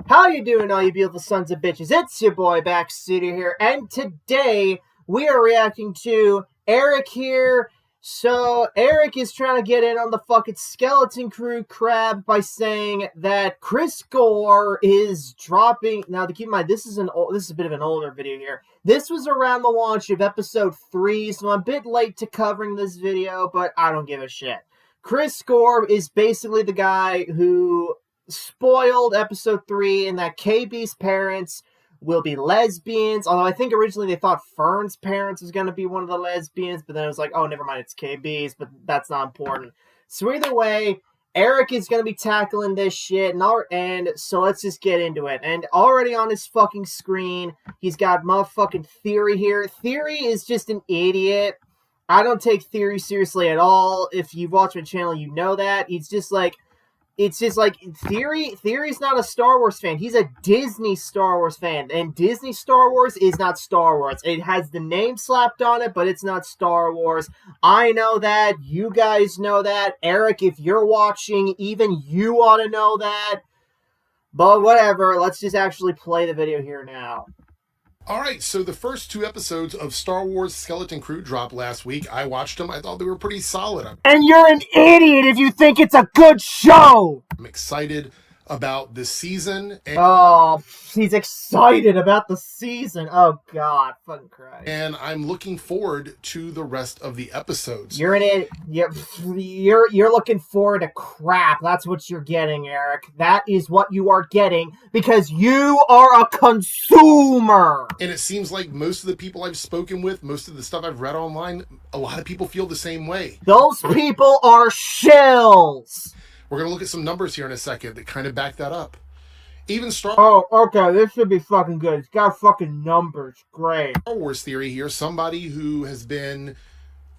How you doing, all you beautiful sons of bitches? It's your boy Backseater here, and today we are reacting to Airrick here. So Airrick is trying to get in on the fucking Skeleton Crew crap by saying that Chris Gore is dropping. Now, to keep in mind, this is a bit of an older video here. This was around the launch of episode 3, so I'm a bit late to covering this video, but I don't give a shit. Chris Gore is basically the guy who spoiled episode 3 and that KB's parents will be lesbians, although I think originally they thought Fern's parents was going to be one of the lesbians, but then it was like, oh, never mind, it's KB's, but that's not important. So either way, Airrick is going to be tackling this shit, and so let's just get into it. And already on his fucking screen, he's got motherfucking Theory here. Theory is just an idiot. I don't take Theory seriously at all. If you've watched my channel, you know that. It's just like Theory's not a Star Wars fan. He's a Disney Star Wars fan. And Disney Star Wars is not Star Wars. It has the name slapped on it, but it's not Star Wars. I know that. You guys know that. Airrick, if you're watching, even you ought to know that. But whatever. Let's just actually play the video here now. Alright, so the first 2 episodes of Star Wars Skeleton Crew dropped last week. I watched them. I thought they were pretty solid. And you're an idiot if you think it's a good show! I'm excited about this season. Oh, he's excited about the season. Oh, God. Fucking Christ. And I'm looking forward to the rest of the episodes. You're an idiot. You're looking forward to crap. That's what you're getting, Airrick. That is what you are getting because you are a consumer. And it seems like most of the people I've spoken with, most of the stuff I've read online, a lot of people feel the same way. Those people are shills. We're going to look at some numbers here in a second that kind of back that up. Even Oh, okay, this should be fucking good. It's got fucking numbers. Great. Star Wars Theory here, somebody who has been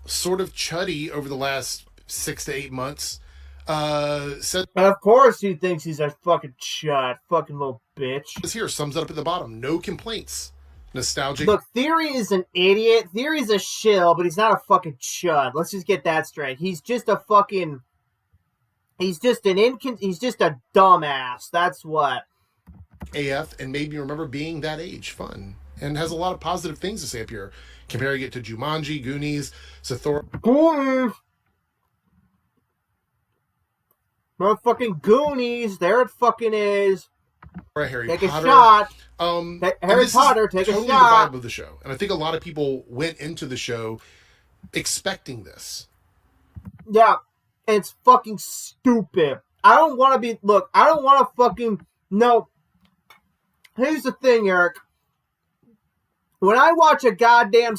sort of chuddy over the last 6 to 8 months, said... And of course he thinks he's a fucking chud. Fucking little bitch. This here sums it up at the bottom. No complaints. Nostalgic. Look, Theory is an idiot. Theory's a shill, but he's not a fucking chud. Let's just get that straight. He's just a fucking... He's just a dumbass. That's what. AF, and made me remember being that age. Fun. And has a lot of positive things to say up here. Comparing it to Jumanji, Goonies, Zathura. Goonies! Motherfucking Goonies. There it fucking is. Harry Take Potter. A shot. Harry Potter, take totally a shot. The vibe of the show. And I think a lot of people went into the show expecting this. Yeah. It's fucking stupid. I don't want to be... Look, I don't want to fucking... No. Here's the thing, Airrick. When I watch a goddamn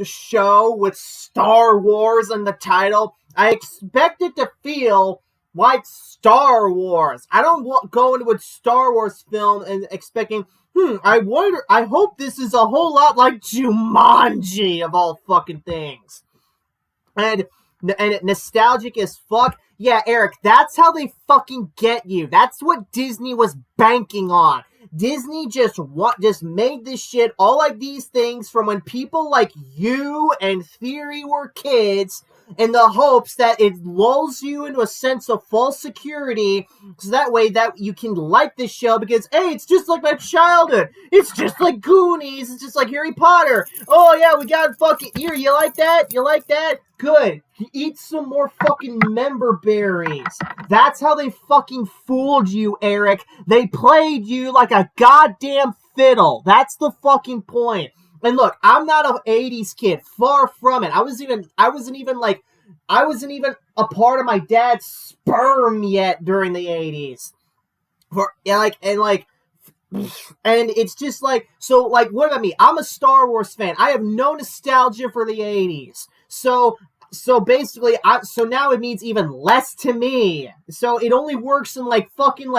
show with Star Wars in the title, I expect it to feel like Star Wars. I don't go into a Star Wars film and expecting... I hope this is a whole lot like Jumanji, of all fucking things. And nostalgic as fuck. Yeah, Airrick, that's how they fucking get you. That's what Disney was banking on. Disney just made this shit, all like these things from when people like you and Theory were kids, in the hopes that it lulls you into a sense of false security, so that way that you can like this show because, hey, it's just like my childhood. It's just like Goonies. It's just like Harry Potter. Oh, yeah, we got fucking... Here, you like that? You like that? Good. Eat some more fucking member berries. That's how they fucking fooled you, Airrick. They played you like a goddamn fiddle. That's the fucking point. And look, I'm not an 80s kid. Far from it. I wasn't even a part of my dad's sperm yet during the 80s. And it's just like, so like, what about me? I'm a Star Wars fan. I have no nostalgia for the 80s. So basically, so now it means even less to me. So it only works in fucking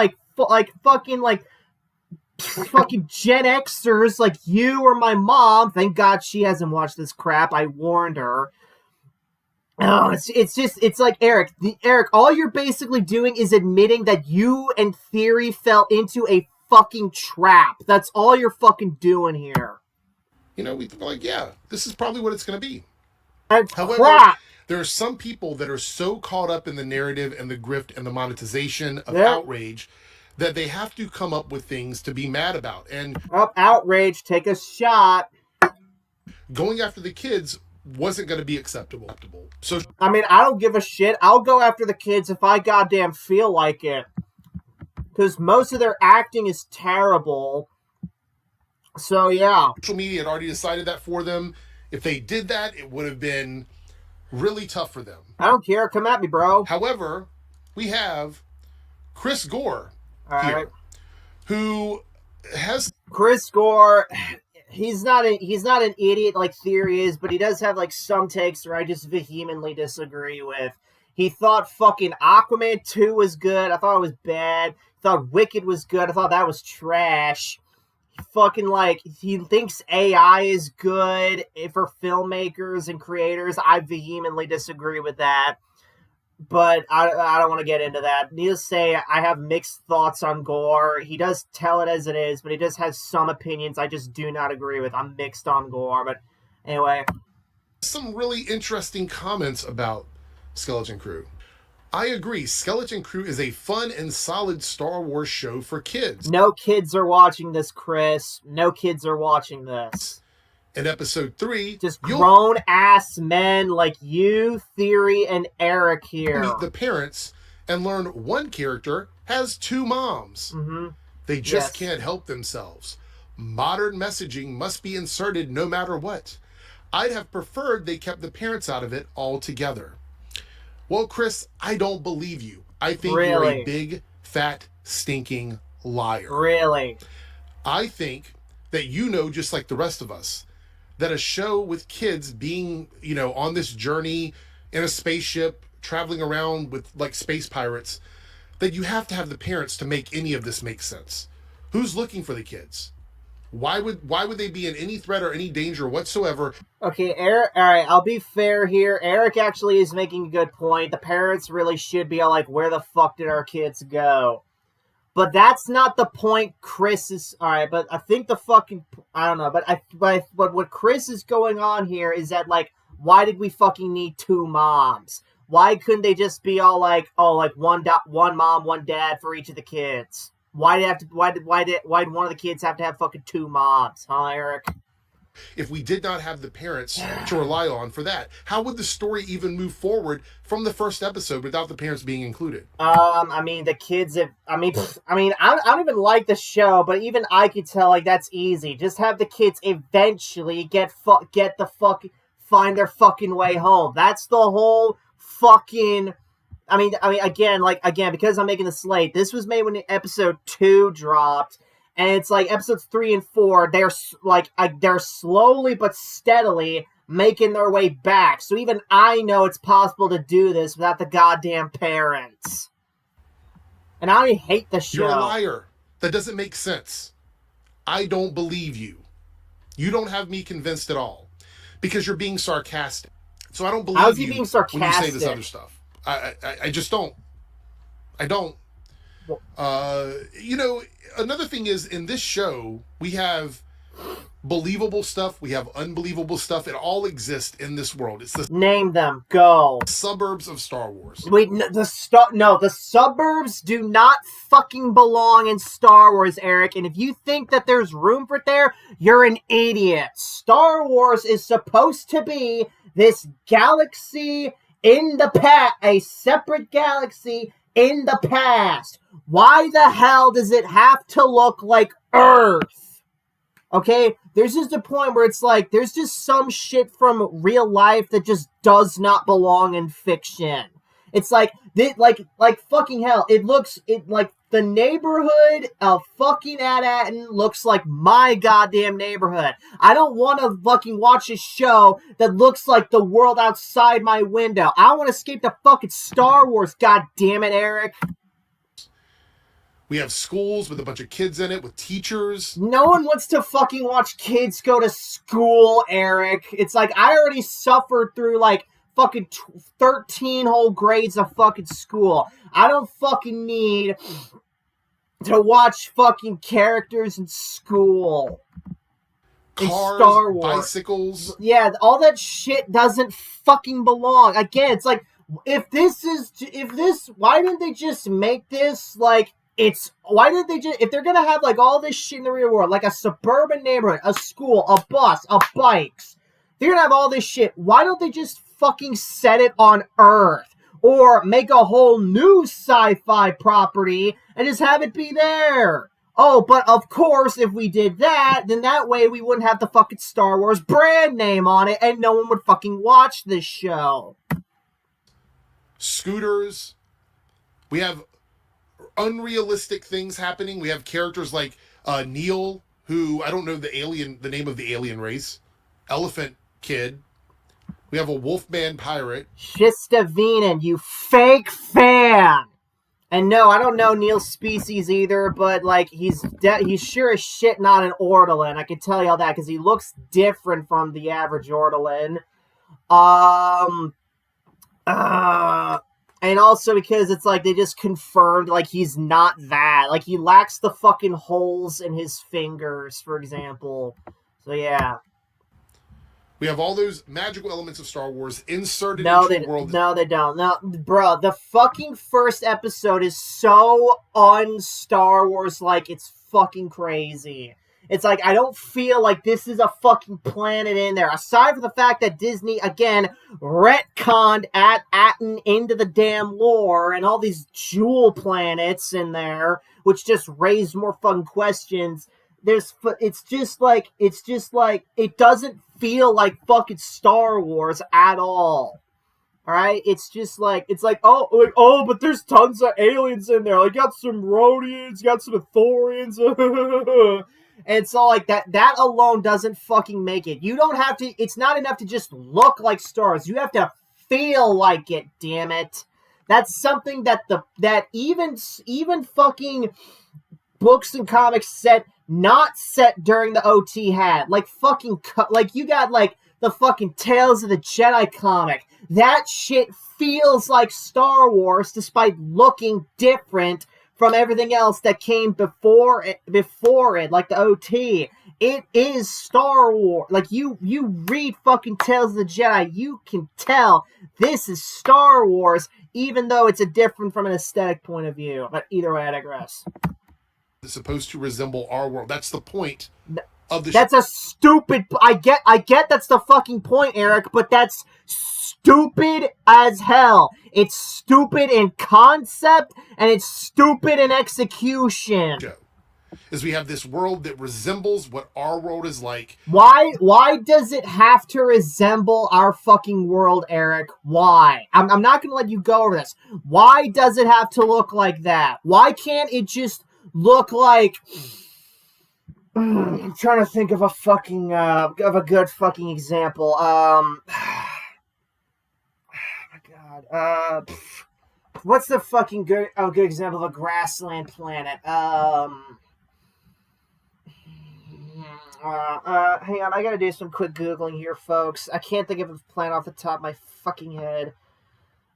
Gen Xers like you or my mom. Thank God she hasn't watched this crap. I warned her. Oh, it's like Airrick, all you're basically doing is admitting that you and Theory fell into a fucking trap. That's all you're fucking doing here. You know, we like, yeah, this is probably what it's going to be. However, crap. There are some people that are so caught up in the narrative and the grift and the monetization of outrage that they have to come up with things to be mad about. And outrage, take a shot. Going after the kids wasn't going to be acceptable. So, I mean, I don't give a shit. I'll go after the kids if I goddamn feel like it. Because most of their acting is terrible. So, yeah. Social media had already decided that for them. If they did that, it would have been really tough for them. I don't care. Come at me, bro. However, we have Chris Gore All here, right. who has... Chris Gore, he's not an idiot like Theory is, but he does have like some takes where I just vehemently disagree with. He thought fucking Aquaman 2 was good. I thought it was bad. Thought Wicked was good. I thought that was trash. Fucking like he thinks AI is good for filmmakers and creators. I vehemently disagree with that. But I don't want to get into that. Needless to say, I have mixed thoughts on Gore. He does tell it as it is, but he does have some opinions I just do not agree with. I'm mixed on Gore, but anyway. Some really interesting comments about Skeleton Crew. I agree, Skeleton Crew is a fun and solid Star Wars show for kids. No kids are watching this, Chris. No kids are watching this. In episode 3, just grown-ass men like you, Theory, and Airrick here. Meet the parents and learn one character has 2 moms. Mm-hmm. They just can't help themselves. Modern messaging must be inserted no matter what. I'd have preferred they kept the parents out of it altogether. Well, Chris, I don't believe you. I think you're a big, fat, stinking liar. Really? I think that you know, just like the rest of us, that a show with kids being, on this journey in a spaceship, traveling around with like space pirates, that you have to have the parents to make any of this make sense. Who's looking for the kids? Why would they be in any threat or any danger whatsoever? Okay, Airrick, all right, I'll be fair here. Airrick actually is making a good point. The parents really should be all like, where the fuck did our kids go? But that's not the point Chris is... Alright, but I think the fucking... I don't know, but what Chris is going on here is that, like, why did we fucking need 2 moms? Why couldn't they just be all like, oh, like, one mom, one dad for each of the kids? Why did one of the kids have to have fucking 2 moms, huh, Airrick? If we did not have the parents to rely on for that, how would the story even move forward from the first episode without the parents being included? I mean, the kids have... I don't even like the show, but even I could tell, like, that's easy. Just have the kids eventually find their fucking way home. That's the whole fucking... I mean, again, because I'm making the slate, this was made when episode 2 dropped, and it's like episodes 3 and 4, they're slowly but steadily making their way back. So even I know it's possible to do this without the goddamn parents. And I hate the show. You're a liar. That doesn't make sense. I don't believe you. You don't have me convinced at all. Because you're being sarcastic. So I don't believe How's he being sarcastic? When you say this other stuff. I just don't. I don't. Another thing is, in this show, we have believable stuff, we have unbelievable stuff. It all exists in this world. It's the name them. Go. Suburbs of Star Wars. Wait, the suburbs do not fucking belong in Star Wars, Airrick. And if you think that there's room for it there, you're an idiot. Star Wars is supposed to be this galaxy in the past, a separate galaxy in the past. Why the hell does it have to look like Earth? Okay, there's just a point where it's like, there's just some shit from real life that just does not belong in fiction. It's like fucking hell. It like the neighborhood of fucking Manhattan looks like my goddamn neighborhood. I don't want to fucking watch a show that looks like the world outside my window. I want to escape to fucking Star Wars, god damn it, Airrick. We have schools with a bunch of kids in it, with teachers. No one wants to fucking watch kids go to school, Airrick. It's like, I already suffered through, like, fucking 13 whole grades of fucking school. I don't fucking need to watch fucking characters in school. Cars, in Star Wars. Bicycles. Yeah, all that shit doesn't fucking belong. Again, it's like, why didn't they just make this, like, It's why did they just if they're gonna have like all this shit in the real world, like a suburban neighborhood, a school, a bus, a bikes, they're gonna have all this shit. Why don't they just fucking set it on Earth or make a whole new sci-fi property and just have it be there? Oh, but of course, if we did that, then that way we wouldn't have the fucking Star Wars brand name on it, and no one would fucking watch this show. Scooters. We have unrealistic things happening. We have characters like Neil, who I don't know the name of the alien race. Elephant Kid. We have a Wolfman pirate. Shistavinen, you fake fan. And no, I don't know Neil's species either, but like he's sure as shit not an Ortolan. I can tell you all that because he looks different from the average Ortolan. And also because it's like they just confirmed like he's not that. Like he lacks the fucking holes in his fingers, for example. So yeah. We have all those magical elements of Star Wars inserted into the world. No, they don't. No, bro, the fucking first episode is so un-Star Wars like it's fucking crazy. It's like, I don't feel like this is a fucking planet in there. Aside from the fact that Disney, again, retconned Atten into the damn lore and all these jewel planets in there, which just raised more fun questions. It's just like, it doesn't feel like fucking Star Wars at all. Alright? It's just like, oh, but there's tons of aliens in there. Like, got some Rhodians, got some Thorians. And it's all like that. That alone doesn't fucking make it. You don't have to. It's not enough to just look like Star Wars. You have to feel like it. Damn it. That's something that even fucking books and comics not set during the OT had. Like fucking like you got like the fucking Tales of the Jedi comic. That shit feels like Star Wars despite looking different from everything else that came before it, like the OT. It is Star Wars. Like, you read fucking Tales of the Jedi, you can tell this is Star Wars, even though it's a different from an aesthetic point of view. But either way, I digress. It's supposed to resemble our world. That's the point of the That's a stupid... I get that's the fucking point, Eric, but that's stupid as hell. It's stupid in concept, and it's stupid in execution. Is we have this world that resembles what our world is like. Why does it have to resemble our fucking world, Eric? Why? I'm not going to let you go over this. Why does it have to look like that? Why can't it just look like... I'm trying to think of a fucking, of a good fucking example. What's the fucking good example of a grassland planet? Hang on, I gotta do some quick Googling here, folks. I can't think of a planet off the top of my fucking head.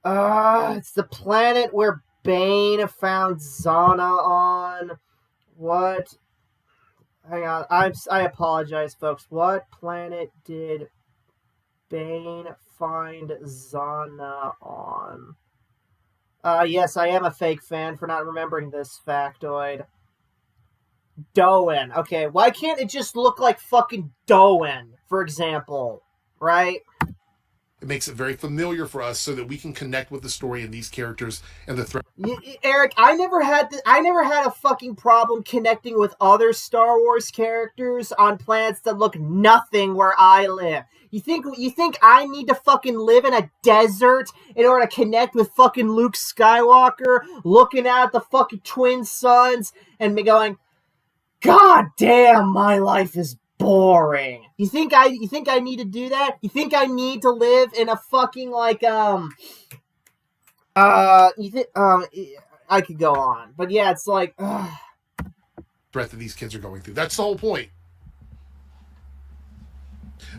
It's the planet where Bane found Zana on. What? Hang on, I apologize, folks. What planet did Bane find Zana on? Yes, I am a fake fan for not remembering this factoid. Doen. Okay, why can't it just look like fucking Doen, for example? Right? It makes it very familiar for us so that we can connect with the story and these characters and the threat. Eric, I never had a fucking problem connecting with other Star Wars characters on planets that look nothing where I live. You think I need to fucking live in a desert in order to connect with fucking Luke Skywalker, looking out at the fucking twin suns and me going, God damn, my life is boring. You think I need to do that? You think I need to live in a fucking like I could go on. But yeah, it's like threat that these kids are going through. That's the whole point.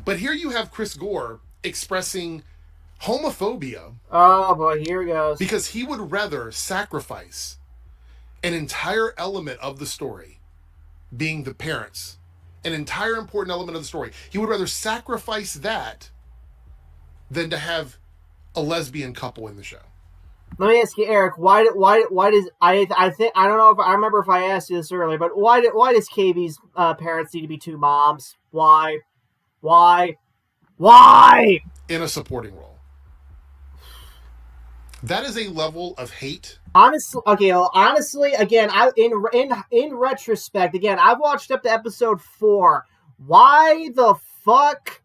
But here you have Chris Gore expressing homophobia. Oh boy, here he goes. Because he would rather sacrifice an entire element of the story, being the parents, an entire important element of the story. He would rather sacrifice that than to have a lesbian couple in the show. Let me ask you, Eric. Why does I think I don't know if I remember if I asked you this earlier, but why does KB's parents need to be two moms? Why? In a supporting role. That is a level of hate. Honestly, again, in retrospect, again, I've watched up to episode 4. Why the fuck?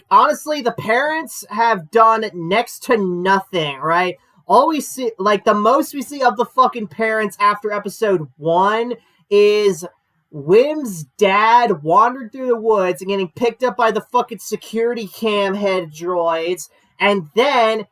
Honestly, the parents have done next to nothing, right? All we see, the most we see of the fucking parents after episode 1 is Wim's dad wandered through the woods and getting picked up by the fucking security cam head droids, and then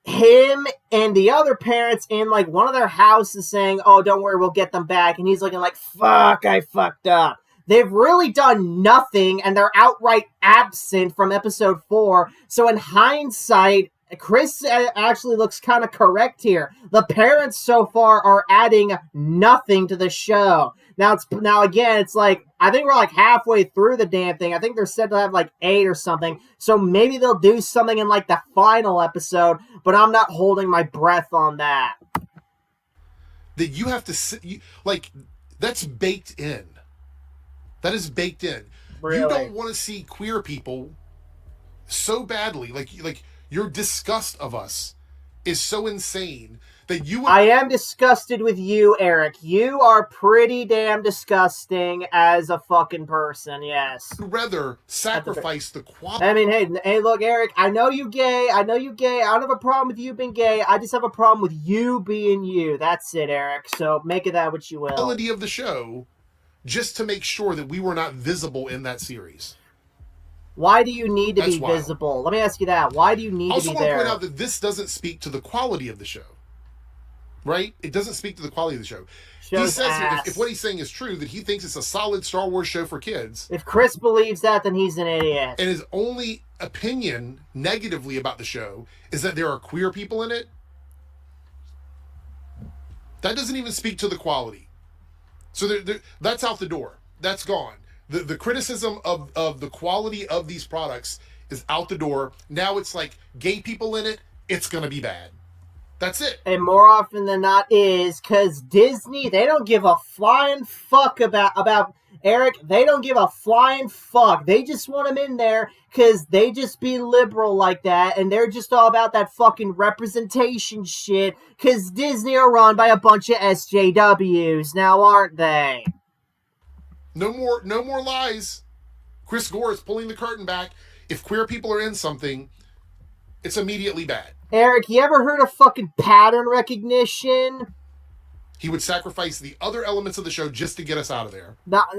him and the other parents in one of their houses saying, "Oh, don't worry, we'll get them back," and he's looking like, "Fuck, I fucked up." They've really done nothing, and they're outright absent from episode 4. So in hindsight, Chris actually looks kind of correct here. The parents so far are adding nothing to the show. Now again, it's I think we're halfway through the damn thing. I think they're said to have 8 or something. So maybe they'll do something in the final episode, but I'm not holding my breath on that. That you have to that's baked in. That is baked in. Really? You don't want to see queer people so badly. Your disgust of us is so insane that you would... I am disgusted with you, Eric. You are pretty damn disgusting as a fucking person, yes. rather sacrifice the quality. I mean, hey, look, Eric, I know you gay. I don't have a problem with you being gay. I just have a problem with you being you. That's it, Eric. So make of that what you will. Quality of the show, just to make sure that we were not visible in that series. Why do you need to That's be wild. visible? Let me ask you that. Why do you need to be there? I also want to point out that this doesn't speak to the quality of the show. Right? It doesn't speak to the quality of the show. He says if what he's saying is true, that he thinks it's a solid Star Wars show for kids. If Chris believes that, then he's an idiot. And his only opinion negatively about the show is that there are queer people in it. That doesn't even speak to the quality. So that's out the door. That's gone. The criticism of the quality of these products is out the door. Now it's gay people in it, it's going to be bad. That's it. And more often than not is because Disney, they don't give a flying fuck about Eric. They don't give a flying fuck. They just want him in there because they just be liberal like that. And they're just all about that fucking representation shit because Disney are run by a bunch of SJWs now, aren't they? No more lies. Chris Gore is pulling the curtain back. If queer people are in something, it's immediately bad. Eric, you ever heard of fucking pattern recognition? He would sacrifice the other elements of the show just to get us out of there.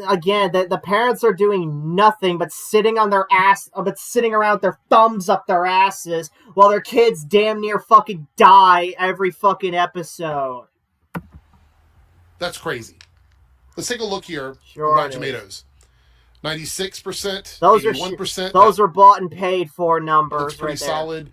Again, the parents are doing nothing but sitting around with their thumbs up their asses while their kids damn near fucking die every fucking episode. That's crazy. Let's take a look here. Sure, Rotten Tomatoes. 96%, those 81%. Those are bought and paid for numbers. Looks pretty right solid.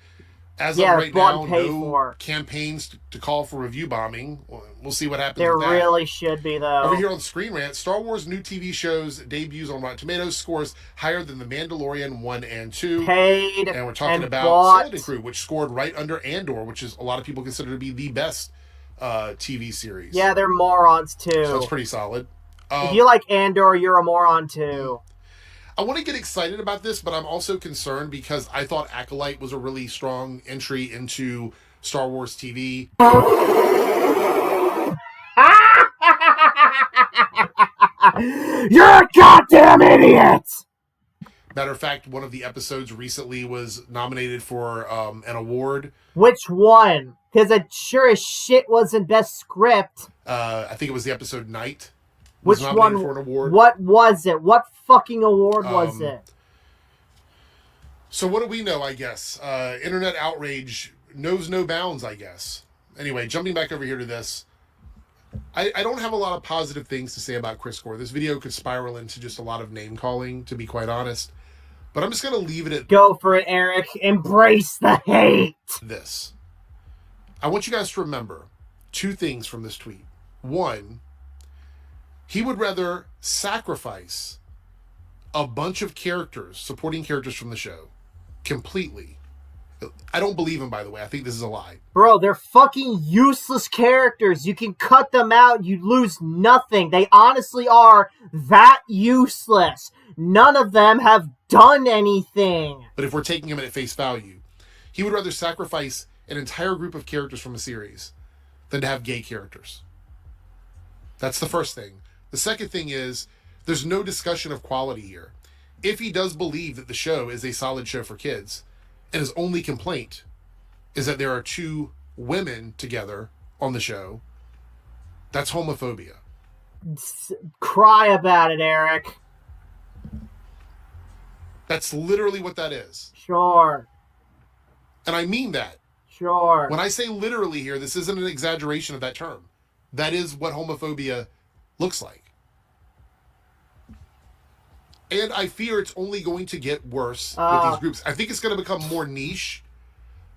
As of right now, no for. campaigns to call for review bombing. We'll see what happens There with that. really should be, though. Over here on Screen Rant, Star Wars new TV shows debuts on Rotten Tomatoes scores higher than The Mandalorian 1 and 2. Paid and we're talking about Skeleton Crew, which scored right under Andor, which is a lot of people consider to be the best TV series. Yeah, they're morons, too. So that's pretty solid. If you like Andor, you're a moron, too. I want to get excited about this, but I'm also concerned because I thought Acolyte was a really strong entry into Star Wars TV. You're a goddamn idiot! Matter of fact, one of the episodes recently was nominated for an award. Which one? Because it sure as shit wasn't Best Script. I think it was the episode Night. Which one? For an award. What was it? What fucking award was it? So what do we know, I guess? Internet outrage knows no bounds, I guess. Anyway, jumping back over here to this. I don't have a lot of positive things to say about Chris Gore. This video could spiral into just a lot of name-calling, to be quite honest. But I'm just going to leave it at... Go for it, Eric. Embrace the hate. This. I want you guys to remember 2 things from this tweet. 1... he would rather sacrifice a bunch of characters, supporting characters from the show, completely, I don't believe him, by the way. I think this is a lie. Bro, they're fucking useless characters. You can cut them out, you lose nothing. They honestly are that useless. None of them have done anything. But if we're taking him at face value, he would rather sacrifice an entire group of characters from a series than to have gay characters. That's the first thing. The second thing is, there's no discussion of quality here. If he does believe that the show is a solid show for kids, and his only complaint is that there are two women together on the show, that's homophobia. Cry about it, Eric. That's literally what that is. Sure. And I mean that. Sure. When I say literally here, this isn't an exaggeration of that term. That is what homophobia looks like. And I fear it's only going to get worse with these groups. I think it's going to become more niche,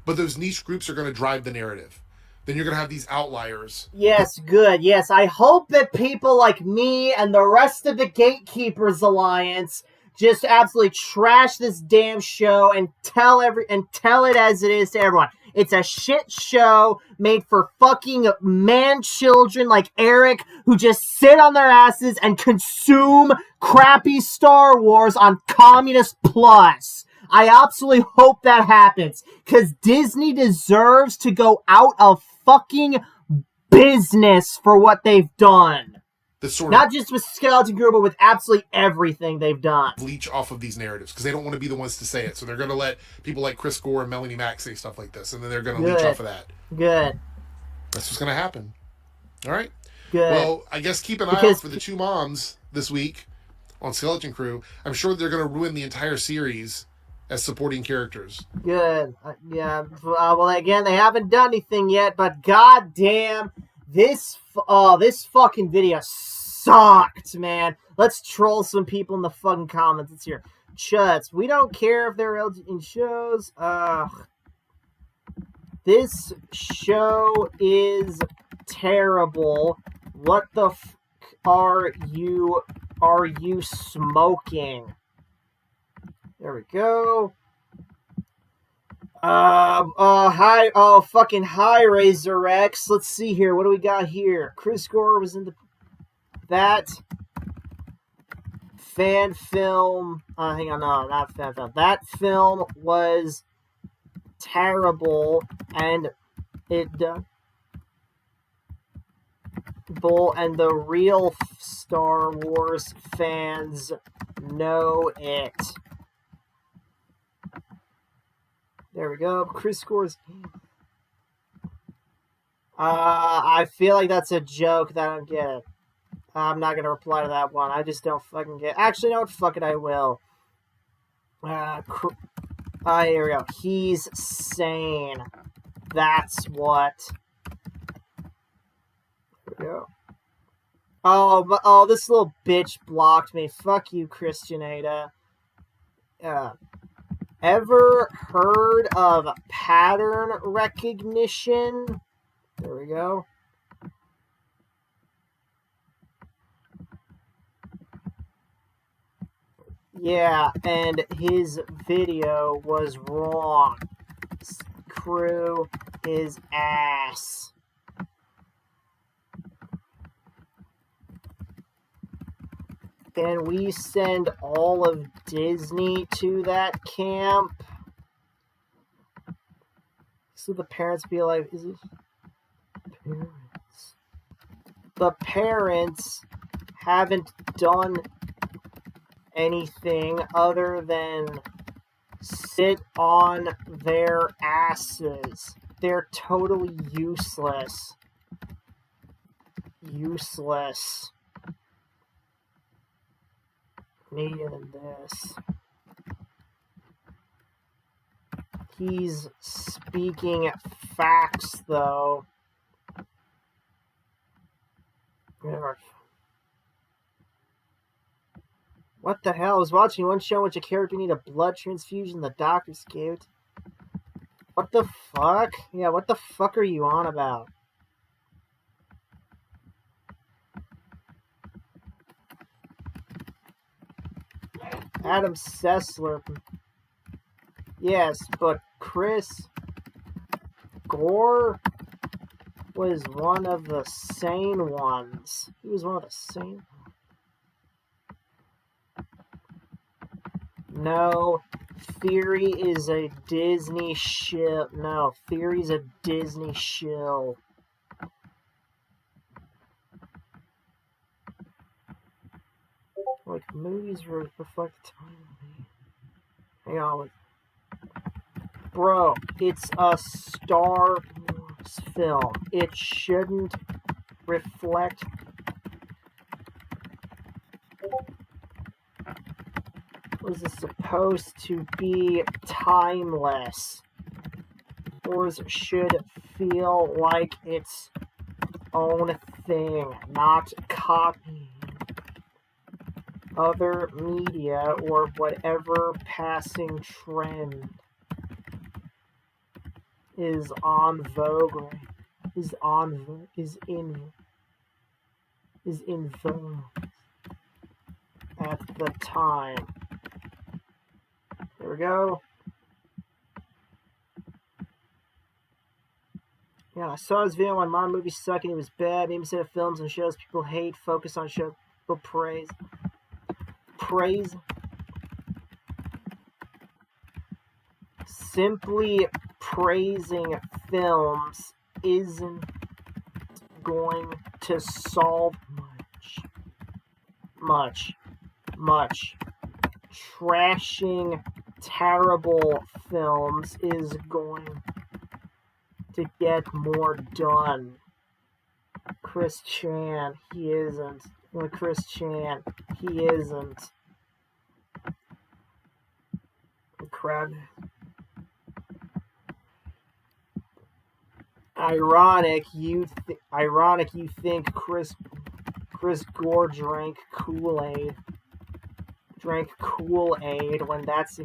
but those niche groups are going to drive the narrative. Then you're going to have these outliers. Yes, good. Yes, I hope that people like me and the rest of the Gatekeepers Alliance just absolutely trash this damn show and tell it as it is to everyone. It's a shit show made for fucking man-children like Airrick who just sit on their asses and consume crappy Star Wars on Communist Plus. I absolutely hope that happens, because Disney deserves to go out of fucking business for what they've done. Not just with Skeleton Crew, but with absolutely everything they've done. Leech off of these narratives, because they don't want to be the ones to say it. So they're going to let people like Chris Gore and Melanie Mack say stuff like this, and then they're going to leech off of that. Good. That's what's going to happen. All right? Good. Well, I guess keep an eye out for the two moms this week on Skeleton Crew. I'm sure they're going to ruin the entire series as supporting characters. Good. Yeah. Well, again, they haven't done anything yet, but goddamn, this fucking video sucked, man. Let's troll some people in the fucking comments. It's here. Chuds, we don't care if they're in shows. This show is terrible. What the f are you smoking? There we go. Fucking hi, Razor X. Let's see here. What do we got here? Chris Gore was in that fan film. Hang on, no, not fan film. That film was terrible, and and the real Star Wars fans know it. There we go. Chris Gore's. I feel like that's a joke that I don't get it. I'm not gonna reply to that one. I just don't fucking get it. Actually, no, fuck it, I will. Here we go. He's sane. That's what. There we go. Oh, this little bitch blocked me. Fuck you, Christian Ada. Ever heard of pattern recognition? There we go. Yeah, and his video was wrong. Screw his ass. Can we send all of Disney to that camp? So the parents be like, is it parents? The parents haven't done anything other than sit on their asses. They're totally useless. Useless. Needed in this. He's speaking facts, though. What the hell? I was watching one show in which a character needed a blood transfusion. The doctor scared. What the fuck? Yeah, what the fuck are you on about? Adam Sessler. Yes, but Chris Gore was one of the sane ones. He was one of the sane. No, Theory is a Disney shill. No, Theory's a Disney shill. Like, movies reflect time. Hang on. Bro, it's a Star Wars film. It shouldn't reflect. Was it supposed to be timeless? Or should it feel like its own thing, not copying other media or whatever passing trend is on vogue, is in vogue at the time. There we go. Yeah, I saw this video on modern movies suck and it was bad. Maybe instead of films and shows people hate, focus on shows people praise. Simply praising films isn't going to solve much. Trashing terrible films is going to get more done. Chris Chan, he isn't. Chris Chan, he isn't. Crap. Ironic you think Chris Gore drank Kool-Aid when that's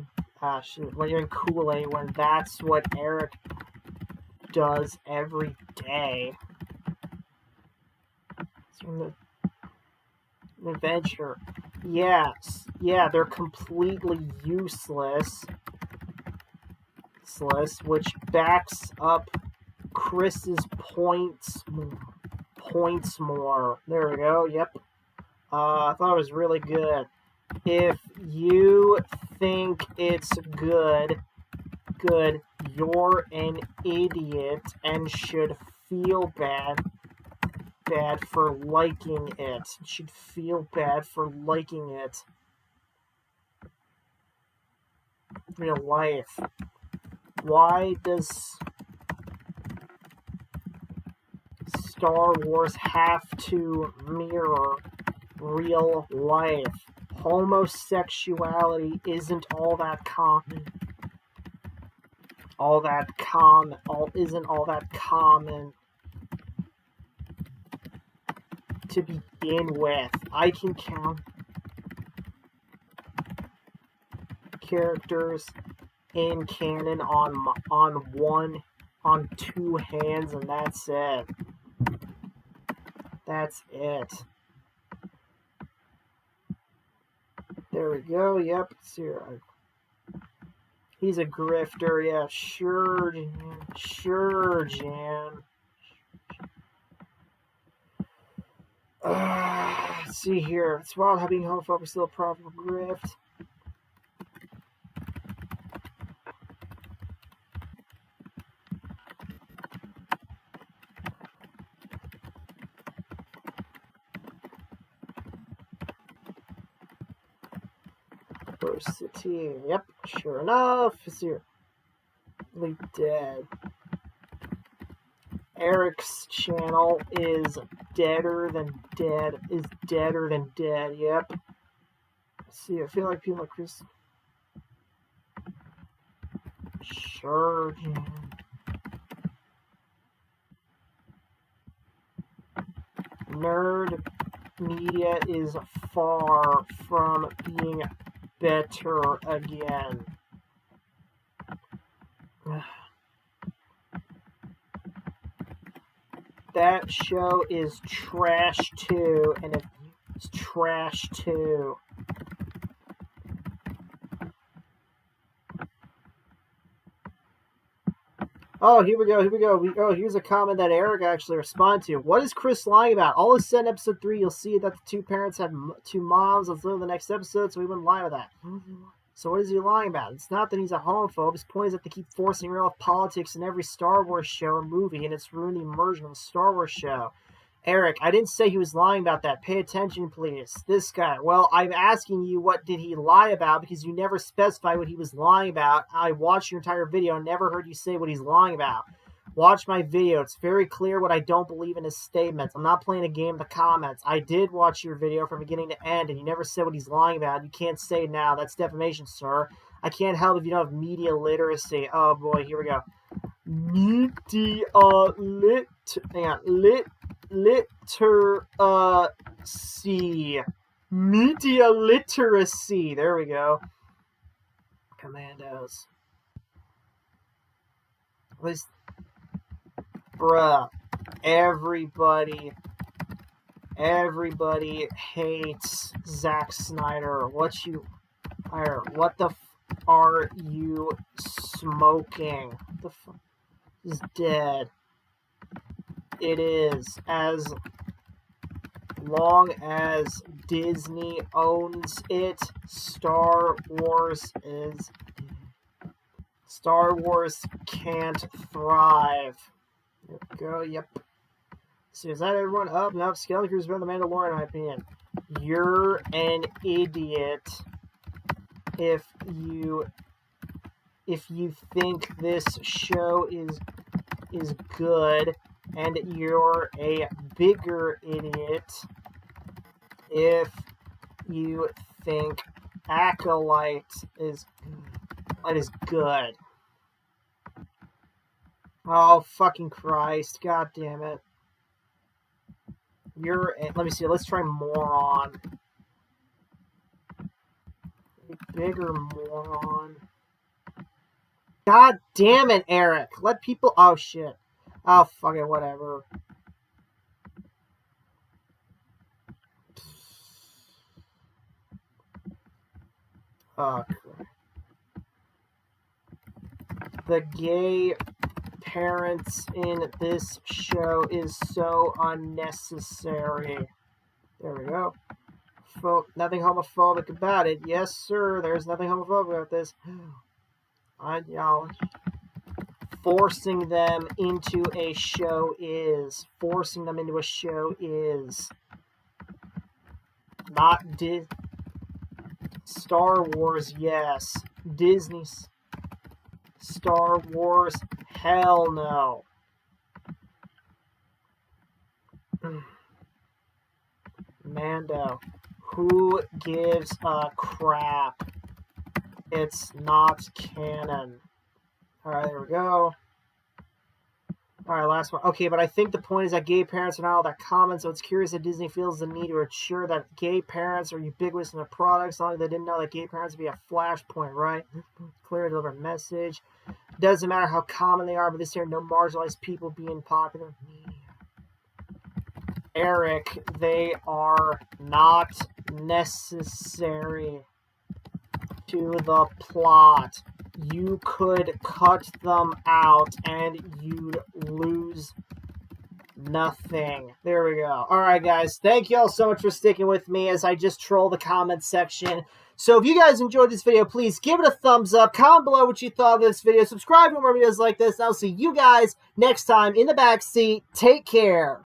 when you're in Kool-Aid when that's what Airrick does every day. It's an adventure. Yes. Yeah, they're completely useless. Which backs up Chris's points more. There we go. Yep. I thought it was really good. If you think it's good, you're an idiot and should feel bad for liking it. You should feel bad for liking it. Real life. Why does Star Wars have to mirror real life? Homosexuality isn't all that common. Isn't all that common to begin with. I can count characters in canon on two hands, and that's it. There we go. Yep, it's here. He's a grifter. Yeah, sure, Jan. Let's see here. It's wild how being homophobic is still a proper grift. City. Yep, sure enough, it's here. Dead. Airrick's channel is deader than dead. Yep. Let's see, I feel like people like Chris. Sure, Jan. Nerd media is far from being better again. That show is trash too, and it's trash too. Oh, here we go. Here's a comment that Eric actually responded to. What is Chris lying about? All is said in episode 3. You'll see that the two parents had two moms. Let's live in the next episode, so we wouldn't lie about that. So what is he lying about? It's not that he's a homophobe. His point is that they keep forcing real politics in every Star Wars show or movie, and it's ruined the immersion of the Star Wars show. Eric, I didn't say he was lying about that. Pay attention, please. This guy. Well, I'm asking you what did he lie about because you never specified what he was lying about. I watched your entire video and never heard you say what he's lying about. Watch my video. It's very clear what I don't believe in his statements. I'm not playing a game of the comments. I did watch your video from beginning to end, and you never said what he's lying about. You can't say now. That's defamation, sir. I can't help if you don't have media literacy. Oh, boy. Here we go. Literacy. Media literacy. There we go. Commandos. At least, bruh, everybody hates Zack Snyder. What the are you smoking? What the fuck is dead? It is as long as Disney owns it. Star Wars can't thrive. There we go. Yep. So is that everyone up? No, Skeleton Crew's been the Mandalorian, in my opinion. You're an idiot if you think this show is good, and you're a bigger idiot if you think Acolyte is good. Oh, fucking Christ. God damn it. Let me see. Let's try moron. Bigger moron. God damn it, Eric. Let people... Oh, shit. Oh, fuck it. Whatever. Oh, crap. The gay parents in this show is so unnecessary. There we go. Nothing homophobic about it. Yes, sir. There's nothing homophobic about this. Forcing them into a show is. Not Star Wars, yes. Disney's Star Wars, hell no. Mando, who gives a crap? It's not canon. Alright, there we go. Alright, last one. Okay, but I think the point is that gay parents are not all that common, so it's curious that Disney feels the need to ensure that gay parents are ubiquitous in their products. Not like they didn't know that gay parents would be a flashpoint, right? Clear, deliver message. Doesn't matter how common they are, but this year, no marginalized people being popular media. Eric, they are not necessary to the plot. You could cut them out and you'd lose nothing. There we go. Alright, guys. Thank you all so much for sticking with me as I just troll the comment section. So if you guys enjoyed this video, please give it a thumbs up. Comment below what you thought of this video. Subscribe for more videos like this. And I'll see you guys next time in the backseat. Take care.